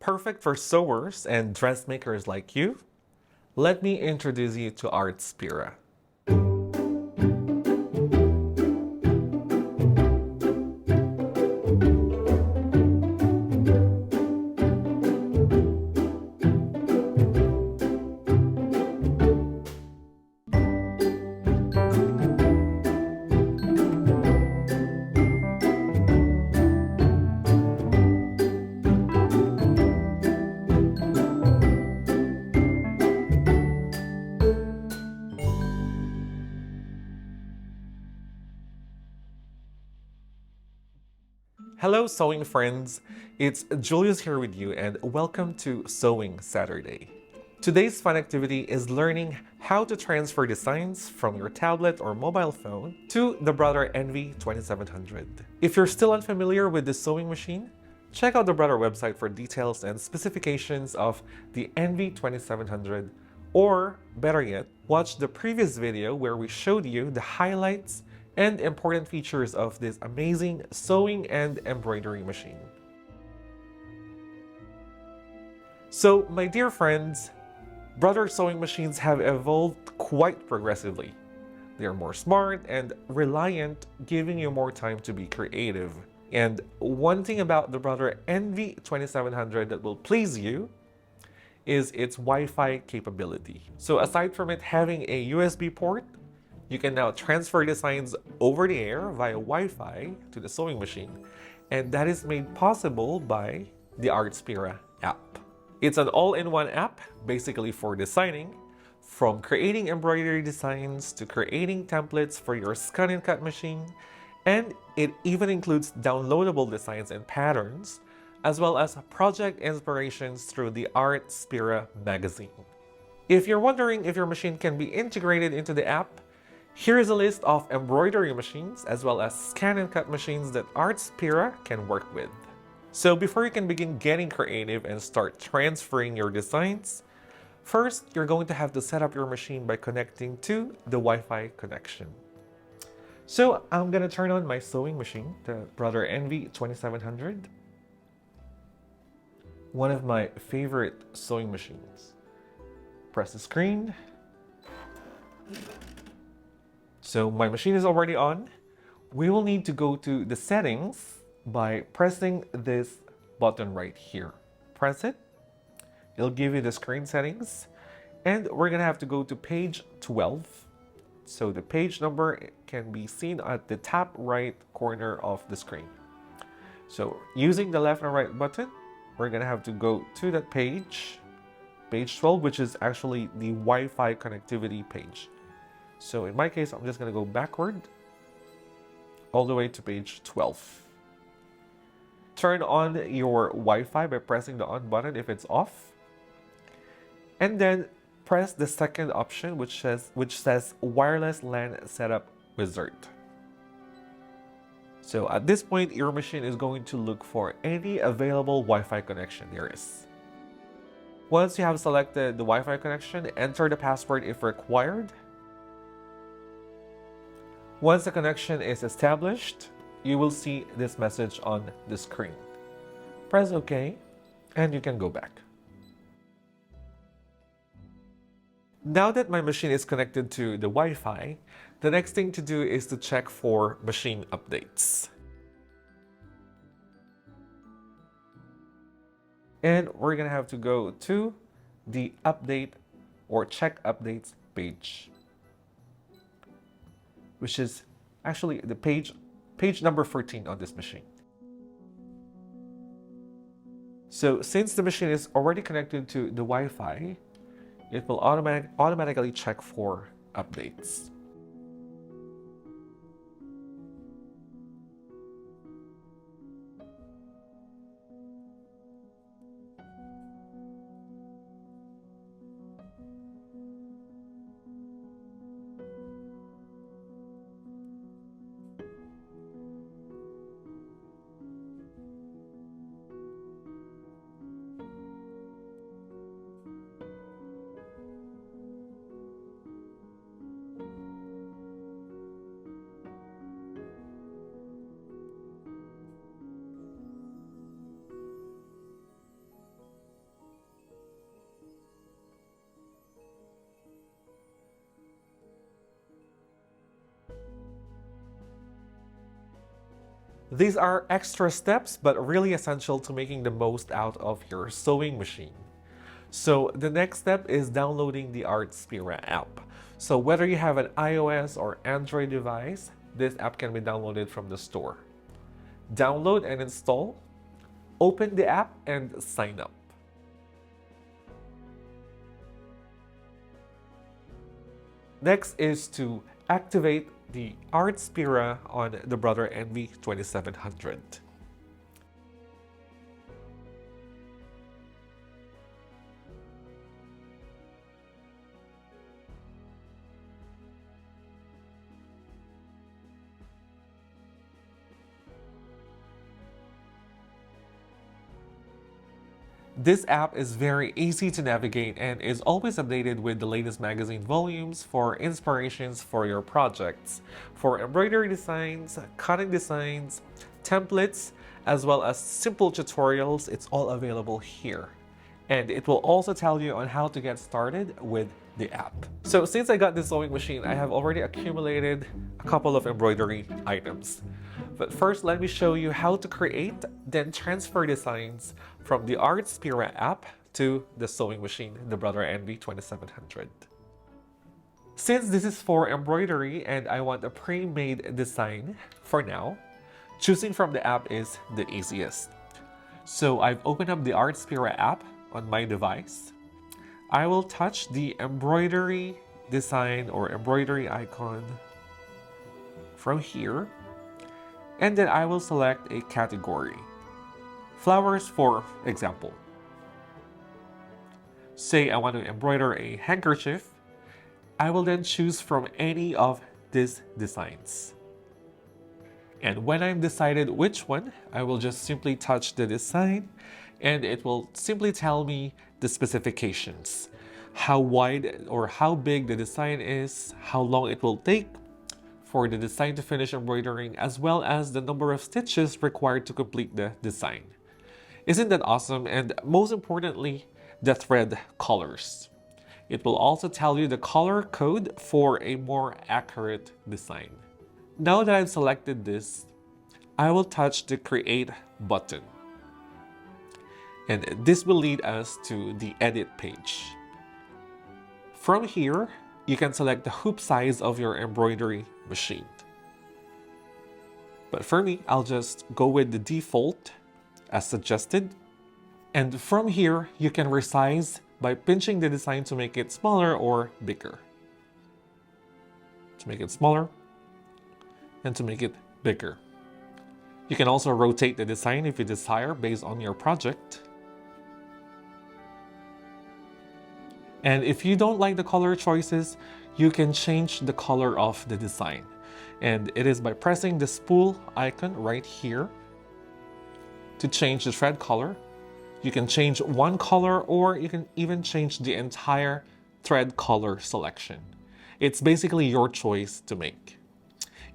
Perfect for sewers and dressmakers like you, let me introduce you to Artspira. Hello sewing friends, it's Julius here with you and welcome to Sewing Saturday. Today's fun activity is learning how to transfer designs from your tablet or mobile phone to the Brother Envy 2700. If you're still unfamiliar with the sewing machine, check out the Brother website for details and specifications of the Envy 2700, or better yet, watch the previous video where we showed you the highlights and important features of this amazing sewing and embroidery machine. So, my dear friends, Brother sewing machines have evolved quite progressively. They are more smart and reliant, giving you more time to be creative. And one thing about the Brother Envy 2700 that will please you is its Wi-Fi capability. So aside from it having a USB port, you can now transfer designs over the air via Wi-Fi to the sewing machine, and that is made possible by the Artspira app. It's an all-in-one app, basically for designing, from creating embroidery designs to creating templates for your scan and cut machine, and it even includes downloadable designs and patterns, as well as project inspirations through the Artspira magazine. If you're wondering if your machine can be integrated into the app, here is a list of embroidery machines as well as scan and cut machines that Artspira can work with. So before you can begin getting creative and start transferring your designs, first you're going to have to set up your machine by connecting to the Wi-Fi connection. So I'm going to turn on my sewing machine, the Brother Envy 2700. One of my favorite sewing machines. Press the screen. So my machine is already on. We will need to go to the settings by pressing this button right here. Press it. It'll give you the screen settings. And we're gonna have to go to page 12. So the page number can be seen at the top right corner of the screen. So using the left and right button, we're gonna have to go to that page, page 12, which is actually the Wi-Fi connectivity page. So in my case, I'm just going to go backward all the way to page 12. Turn on your Wi-Fi by pressing the on button if it's off. And then press the second option, which says wireless LAN setup wizard. So at this point, your machine is going to look for any available Wi-Fi connection there is. Once you have selected the Wi-Fi connection, enter the password if required. Once the connection is established, you will see this message on the screen. Press OK, and you can go back. Now that my machine is connected to the Wi-Fi, the next thing to do is to check for machine updates. And we're going to have to go to the update or check updates page, which is actually the page number 14 on this machine. So since the machine is already connected to the Wi-Fi, it will automatically check for updates. These are extra steps, but really essential to making the most out of your sewing machine. So the next step is downloading the Artspira app. So whether you have an iOS or Android device, this app can be downloaded from the store. Download and install, open the app and sign up. Next is to activate the Artspira on the Brother Envy 2700. This app is very easy to navigate and is always updated with the latest magazine volumes for inspirations for your projects, for embroidery designs, cutting designs, templates, as well as simple tutorials. It's all available here. And it will also tell you on how to get started with the app. So since I got this sewing machine, I have already accumulated a couple of embroidery items. But first, let me show you how to create, then transfer designs from the Artspira app to the sewing machine, the Brother Envy 2700. Since this is for embroidery and I want a pre-made design for now, choosing from the app is the easiest. So I've opened up the Artspira app on my device. I will touch the embroidery design or embroidery icon from here, and then I will select a category. Flowers, for example. Say I want to embroider a handkerchief. I will then choose from any of these designs. And when I'm decided which one, I will just simply touch the design and it will simply tell me the specifications. How wide or how big the design is, how long it will take for the design to finish embroidering, as well as the number of stitches required to complete the design. Isn't that awesome? And most importantly, the thread colors. It will also tell you the color code for a more accurate design. Now that I've selected this, I will touch the Create button. And this will lead us to the Edit page. From here, you can select the hoop size of your embroidery machine. But for me, I'll just go with the default as suggested. And from here, you can resize by pinching the design to make it smaller or bigger. To make it smaller and to make it bigger. You can also rotate the design if you desire based on your project. And if you don't like the color choices, you can change the color of the design. And it is by pressing the spool icon right here to change the thread color. You can change one color or you can even change the entire thread color selection. It's basically your choice to make.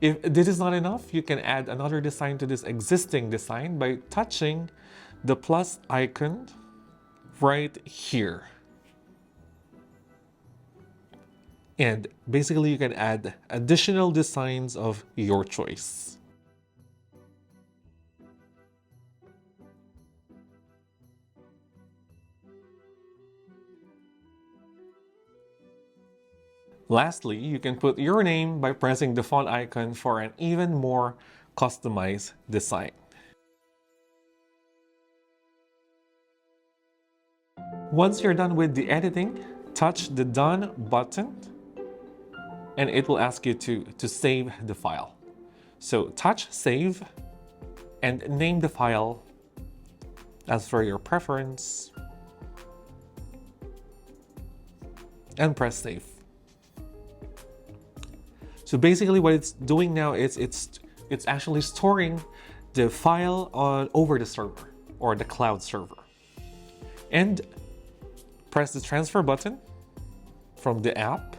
If this is not enough, you can add another design to this existing design by touching the plus icon right here. And basically you can add additional designs of your choice. Lastly, you can put your name by pressing the font icon for an even more customized design. Once you're done with the editing, touch the Done button and it will ask you to save the file. So touch Save and name the file as per your preference and press Save. So basically what it's doing now is it's actually storing the file over the server or the cloud server. And press the transfer button from the app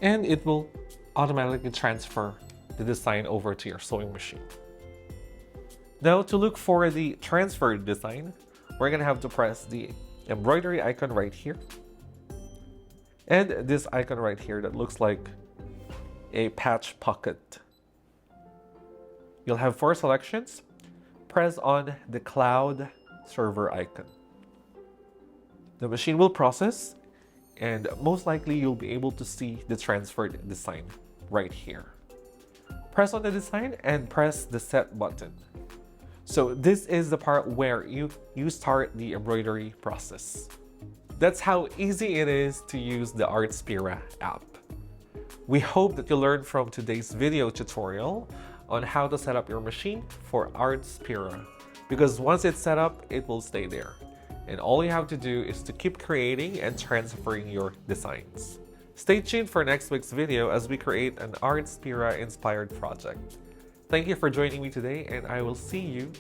and it will automatically transfer the design over to your sewing machine. Now to look for the transferred design, we're gonna have to press the embroidery icon right here and this icon right here that looks like a patch pocket. You'll have 4 selections: press on the cloud server icon. The machine will process, and most likely you'll be able to see the transferred design right here. Press on the design and press the set button. So this is the part where you start the embroidery process. That's how easy it is to use the Artspira app. We hope that you learned from today's video tutorial on how to set up your machine for Artspira, because once it's set up, it will stay there. And all you have to do is to keep creating and transferring your designs. Stay tuned for next week's video as we create an Artspira inspired project. Thank you for joining me today, and I will see you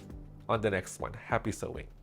on the next one. Happy sewing!